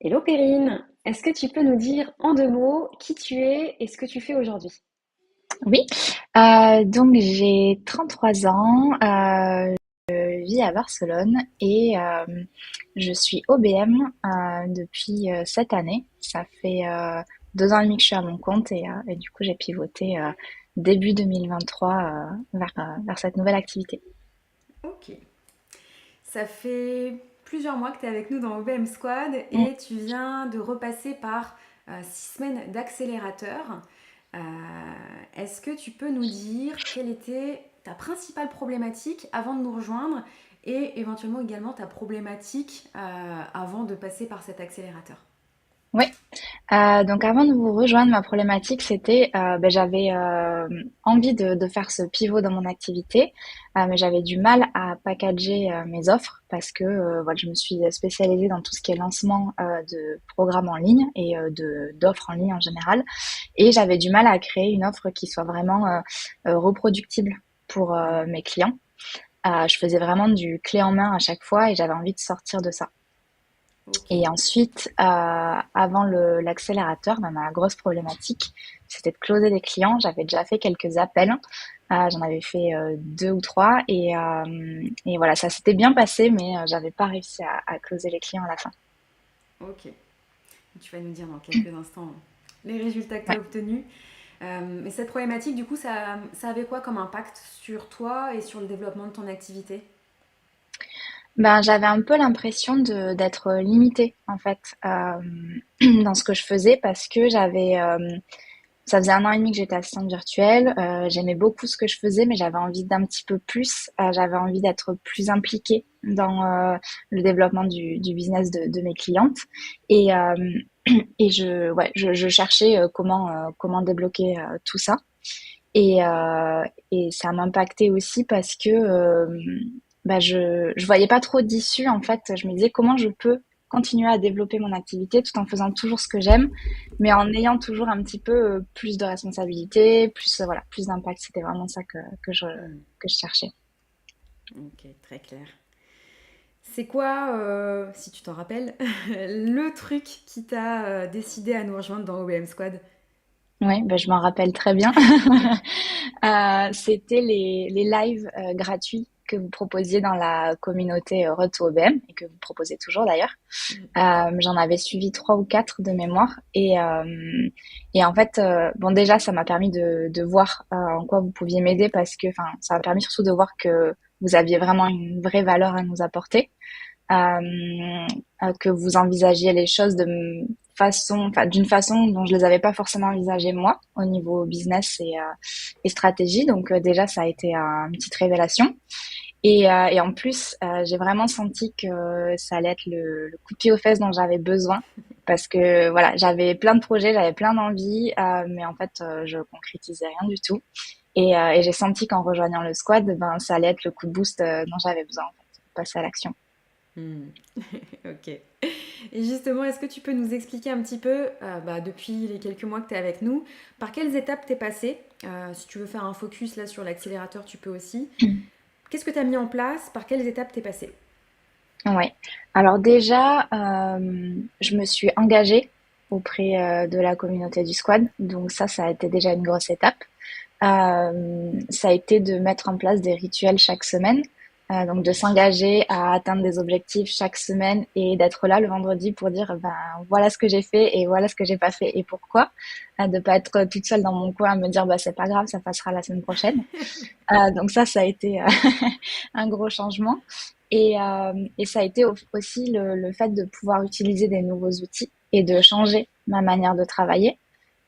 Hello Perrine, est-ce que tu peux nous dire en deux mots qui tu es et ce que tu fais aujourd'hui? Oui, donc j'ai 33 ans, je vis à Barcelone et je suis OBM depuis cette année. Ça fait 2 ans et demi que je suis à mon compte et du coup j'ai pivoté début 2023 vers cette nouvelle activité. Ok. Ça fait plusieurs mois que tu es avec nous dans OBM Squad Mm. et tu viens de repasser par 6 semaines d'accélérateur. Euh, Est-ce que tu peux nous dire quelle était ta principale problématique avant de nous rejoindre et éventuellement également ta problématique avant de passer par cet accélérateur? Oui. Donc avant de vous rejoindre, ma problématique, c'était, j'avais envie de faire ce pivot dans mon activité, mais j'avais du mal à packager mes offres parce que voilà, je me suis spécialisée dans tout ce qui est lancement de programmes en ligne et d'offres en ligne en général, et j'avais du mal à créer une offre qui soit vraiment reproductible pour mes clients. Je faisais vraiment du clé en main à chaque fois et j'avais envie de sortir de ça. Ok. Et ensuite, avant l'accélérateur, ma grosse problématique, c'était de closer des clients. J'avais déjà fait quelques appels. J'en avais fait deux ou trois et voilà, ça s'était bien passé, mais j'avais pas réussi à closer les clients à la fin. Ok. Tu vas nous dire dans quelques instants les résultats que tu Ouais. as obtenus. Mais cette problématique, du coup, ça avait quoi comme impact sur toi et sur le développement de ton activité? Ben, j'avais un peu l'impression d'être limitée en fait dans ce que je faisais parce que ça faisait 1 an et demi que j'étais assistante virtuelle. J'aimais beaucoup ce que je faisais, mais j'avais envie d'un petit peu plus. J'avais envie d'être plus impliquée dans le développement du business de mes clientes. Et, je cherchais comment débloquer tout ça. Et ça m'impactait aussi parce que je voyais pas trop d'issue en fait. Je me disais comment je peux continuer à développer mon activité tout en faisant toujours ce que j'aime, mais en ayant toujours un petit peu plus de responsabilité, plus voilà, plus d'impact. C'était vraiment ça Hmm, que je cherchais. ok, très clair. C'est quoi, si tu t'en rappelles, le truc qui t'a décidé à nous rejoindre dans OBM Squad? Oui, ben, je m'en rappelle très bien. C'était les lives gratuits que vous proposiez dans la communauté Road to OBM et que vous proposez toujours d'ailleurs. J'en avais suivi trois ou quatre de mémoire et en fait, bon déjà ça m'a permis de voir en quoi vous pouviez m'aider parce que, enfin, ça m'a permis surtout de voir que vous aviez vraiment une vraie valeur à nous apporter, que vous envisagiez les choses d'une façon dont je les avais pas forcément envisagées moi au niveau business et stratégie. Donc déjà ça a été une petite révélation. Et en plus, j'ai vraiment senti que ça allait être le coup de pied aux fesses dont j'avais besoin. Parce que voilà, j'avais plein de projets, j'avais plein d'envies, mais en fait, je concrétisais rien du tout. Et j'ai senti qu'en rejoignant le squad, ben, ça allait être le coup de boost dont j'avais besoin, en fait, pour passer à l'action. Hmm, ok. Et justement, est-ce que tu peux nous expliquer un petit peu, depuis les quelques mois que tu es avec nous, par quelles étapes t'es passé? Si tu veux faire un focus là sur l'accélérateur, tu peux aussi. Qu'est-ce que tu as mis en place? Par quelles étapes t'es passé? Ouais. Alors déjà, je me suis engagée auprès de la communauté du squad. Donc ça a été déjà une grosse étape. Ça a été de mettre en place des rituels chaque semaine, donc de s'engager à atteindre des objectifs chaque semaine et d'être là le vendredi pour dire ben voilà ce que j'ai fait et voilà ce que j'ai pas fait et pourquoi, de pas être toute seule dans mon coin à me dire bah c'est pas grave ça passera la semaine prochaine. Donc ça a été un gros changement et ça a été aussi le fait de pouvoir utiliser des nouveaux outils et de changer ma manière de travailler,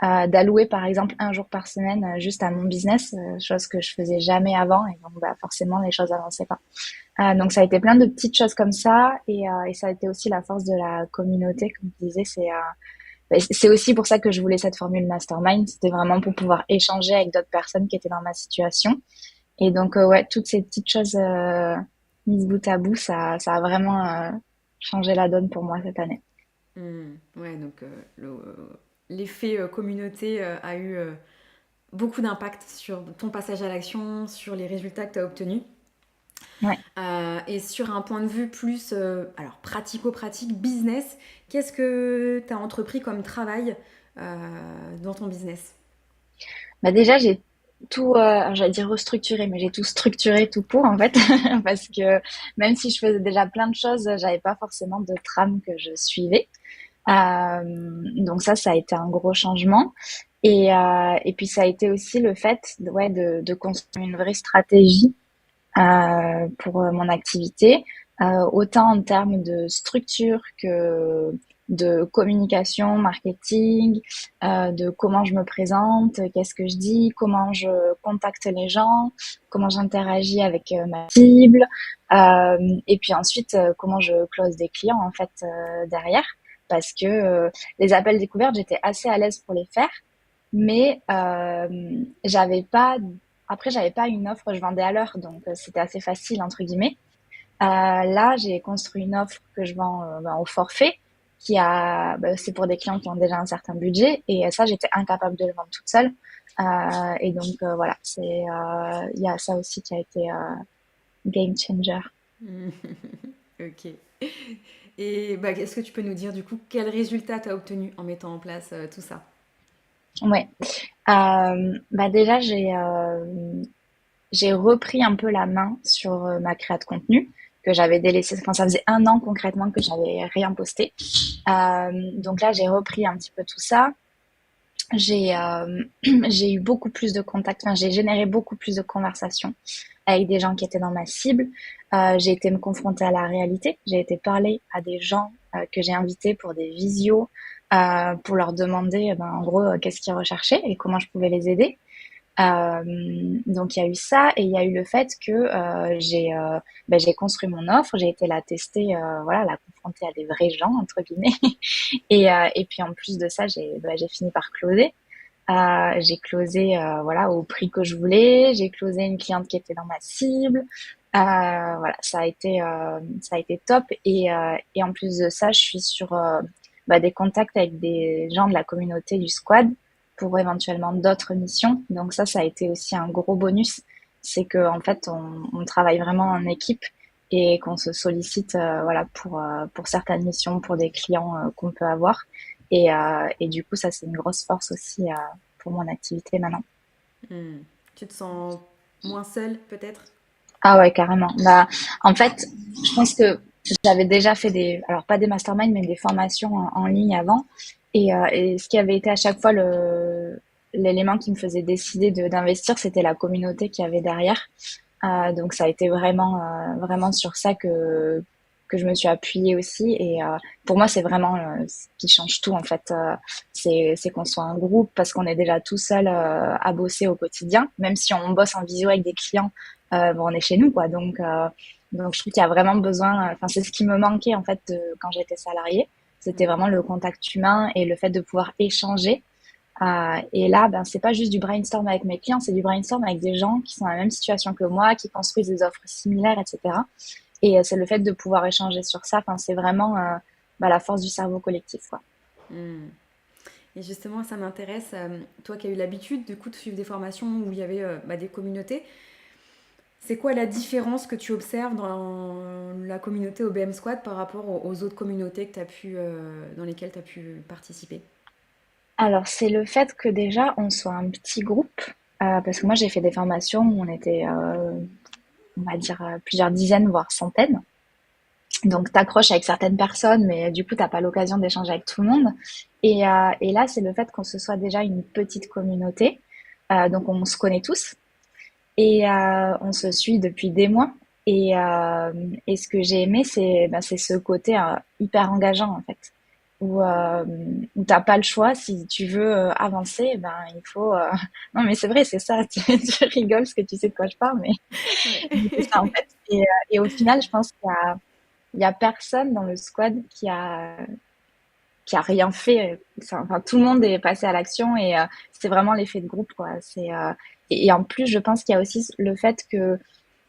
d'allouer par exemple un jour par semaine juste à mon business, chose que je faisais jamais avant et donc bah, forcément les choses avançaient pas. Donc ça a été plein de petites choses comme ça et ça a été aussi la force de la communauté, comme tu disais, c'est aussi pour ça que je voulais cette formule mastermind, c'était vraiment pour pouvoir échanger avec d'autres personnes qui étaient dans ma situation. Et donc ouais, toutes ces petites choses mises bout à bout, ça a vraiment changé la donne pour moi cette année. Ouais, donc l'effet communauté a eu beaucoup d'impact sur ton passage à l'action, sur les résultats que tu as obtenus. Ouais. Et sur un point de vue plus alors pratico-pratique, business, qu'est-ce que tu as entrepris comme travail dans ton business? Bah déjà, j'ai tout, j'allais dire restructuré, mais j'ai tout structuré tout court en fait, parce que même si je faisais déjà plein de choses, j'avais pas forcément de trame que je suivais. Donc ça a été un gros changement. Et puis ça a été aussi le fait ouais, de construire une vraie stratégie pour mon activité, autant en termes de structure que de communication, marketing, de comment je me présente, qu'est-ce que je dis, comment je contacte les gens, comment j'interagis avec ma cible, et puis ensuite comment je close des clients en fait derrière, parce que les appels découvertes, j'étais assez à l'aise pour les faire, mais j'avais pas j'avais pas une offre, je vendais à l'heure, donc c'était assez facile, entre guillemets. Là, j'ai construit une offre que je vends au forfait, c'est pour des clients qui ont déjà un certain budget, et ça, j'étais incapable de le vendre toute seule. Et donc, voilà, il y a ça aussi qui a été game changer. Ok. Et bah, est-ce que tu peux nous dire du coup quel résultat tu as obtenu en mettant en place tout ça? Ouais. Bah déjà, j'ai repris un peu la main sur ma créa de contenu que j'avais délaissé. Enfin, ça faisait un an concrètement que j'avais rien posté. Donc là, j'ai repris un petit peu tout ça. J'ai eu beaucoup plus de contacts. Enfin, j'ai généré beaucoup plus de conversations avec des gens qui étaient dans ma cible. J'ai été me confronter à la réalité. J'ai été parler à des gens que j'ai invités pour des visios, pour leur demander, en gros, qu'est-ce qu'ils recherchaient et comment je pouvais les aider. Donc il y a eu ça et il y a eu le fait que j'ai construit mon offre, j'ai été la tester, voilà, la confronter à des vrais gens entre guillemets. Et puis en plus de ça, j'ai fini par closer. J'ai closé voilà au prix que je voulais. J'ai closé une cliente qui était dans ma cible. Voilà, ça a été top. Et en plus de ça, je suis sur des contacts avec des gens de la communauté du squad pour éventuellement d'autres missions. Donc ça a été aussi un gros bonus. C'est que en fait, on travaille vraiment en équipe et qu'on se sollicite voilà pour certaines missions, pour des clients qu'on peut avoir. Et du coup, ça c'est une grosse force aussi pour mon activité maintenant. Hmm. Tu te sens moins seule peut-être? Ah ouais, carrément. Bah, en fait, je pense que j'avais déjà fait alors pas des masterminds, mais des formations en ligne avant. Et ce qui avait été à chaque fois l'élément qui me faisait décider d'investir, c'était la communauté qu'il y avait derrière. Donc ça a été vraiment sur ça que je me suis appuyée aussi. Et pour moi, c'est vraiment ce qui change tout en fait. C'est qu'on soit un groupe parce qu'on est déjà tout seul à bosser au quotidien, même si on bosse en visio avec des clients on est chez nous, quoi. Donc je trouve qu'il y a vraiment besoin. Enfin, c'est ce qui me manquait en fait quand j'étais salariée. C'était vraiment le contact humain et le fait de pouvoir échanger. Et là, c'est pas juste du brainstorm avec mes clients, c'est du brainstorm avec des gens qui sont dans la même situation que moi, qui construisent des offres similaires, etc. Et c'est le fait de pouvoir échanger sur ça. Enfin, c'est vraiment la force du cerveau collectif, quoi. Hmm. Et justement, ça m'intéresse, toi qui as eu l'habitude du coup de suivre des formations où il y avait des communautés, c'est quoi la différence que tu observes dans la communauté OBM Squad par rapport aux autres communautés que dans lesquelles tu as pu participer? Alors, c'est le fait que déjà, on soit un petit groupe. Parce que moi, j'ai fait des formations où on était on va dire plusieurs dizaines, voire centaines. Donc, t'accroches avec certaines personnes, mais du coup, t'as pas l'occasion d'échanger avec tout le monde. Et là, c'est le fait qu'on se soit déjà une petite communauté. Donc, on se connaît tous et on se suit depuis des mois. Et ce que j'ai aimé, c'est ce côté hyper engageant, en fait, où t'as pas le choix. Si tu veux avancer, il faut. Non, mais c'est vrai, c'est ça. Tu rigoles parce que tu sais de quoi je parle, mais c'est ça, en Ouais. fait. Et au final, je pense il y a personne dans le squad qui a rien fait. Enfin, tout le monde est passé à l'action et c'est vraiment l'effet de groupe, quoi. Et en plus, je pense qu'il y a aussi le fait que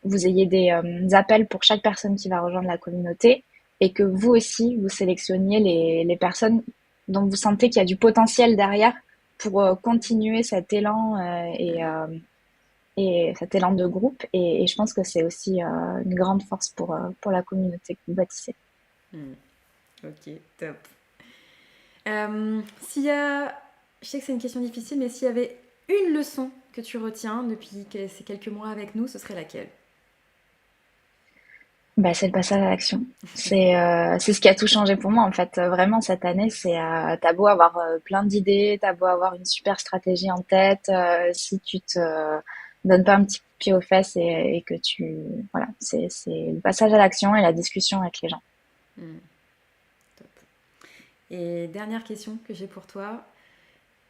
vous ayez des appels pour chaque personne qui va rejoindre la communauté et que vous aussi, vous sélectionniez les personnes dont vous sentez qu'il y a du potentiel derrière pour continuer cet élan et cet élan de groupe. Et je pense que c'est aussi une grande force pour la communauté que vous bâtissez. Hmm. Ok, top. S'il y a, je sais que c'est une question difficile, mais s'il y avait une leçon que tu retiens depuis ces quelques mois avec nous, ce serait laquelle? Bah, c'est le passage à l'action. C'est ce qui a tout changé pour moi en fait. Vraiment cette année, t'as beau avoir plein d'idées, t'as beau avoir une super stratégie en tête, si tu te donnes pas un petit coup de pied aux fesses et que voilà, c'est le passage à l'action et la discussion avec les gens. Hmm, top. Et dernière question que j'ai pour toi,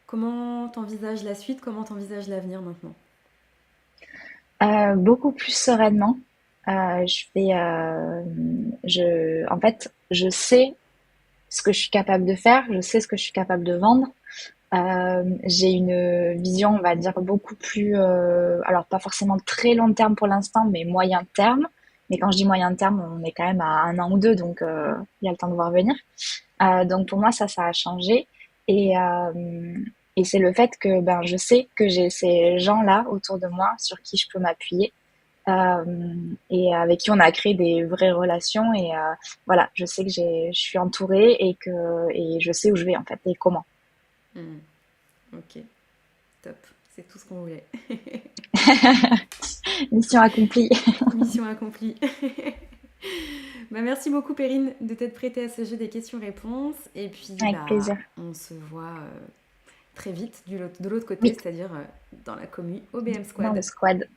comment t'envisages la suite? Comment t'envisages l'avenir maintenant? Beaucoup plus sereinement. En fait, je sais ce que je suis capable de faire, je sais ce que je suis capable de vendre. J'ai une vision, on va dire, beaucoup plus, alors pas forcément très long terme pour l'instant, mais moyen terme. Mais quand je dis moyen terme, on est quand même à 1 an ou 2, donc il y a le temps de voir venir. Donc pour moi, ça a changé. Et c'est le fait que ben, je sais que j'ai ces gens-là autour de moi sur qui je peux m'appuyer et avec qui on a créé des vraies relations. Et voilà, je sais que je suis entourée et je sais où je vais en fait et comment. Hmm, ok, top. C'est tout ce qu'on voulait. Mission accomplie. Mission accomplie. Bah, merci beaucoup Perrine de t'être prêtée à ce jeu des questions-réponses. Et puis Avec bah plaisir. on se voit très vite de l'autre côté, Oui, c'est-à-dire dans la commu OBM dans le Squad. squad.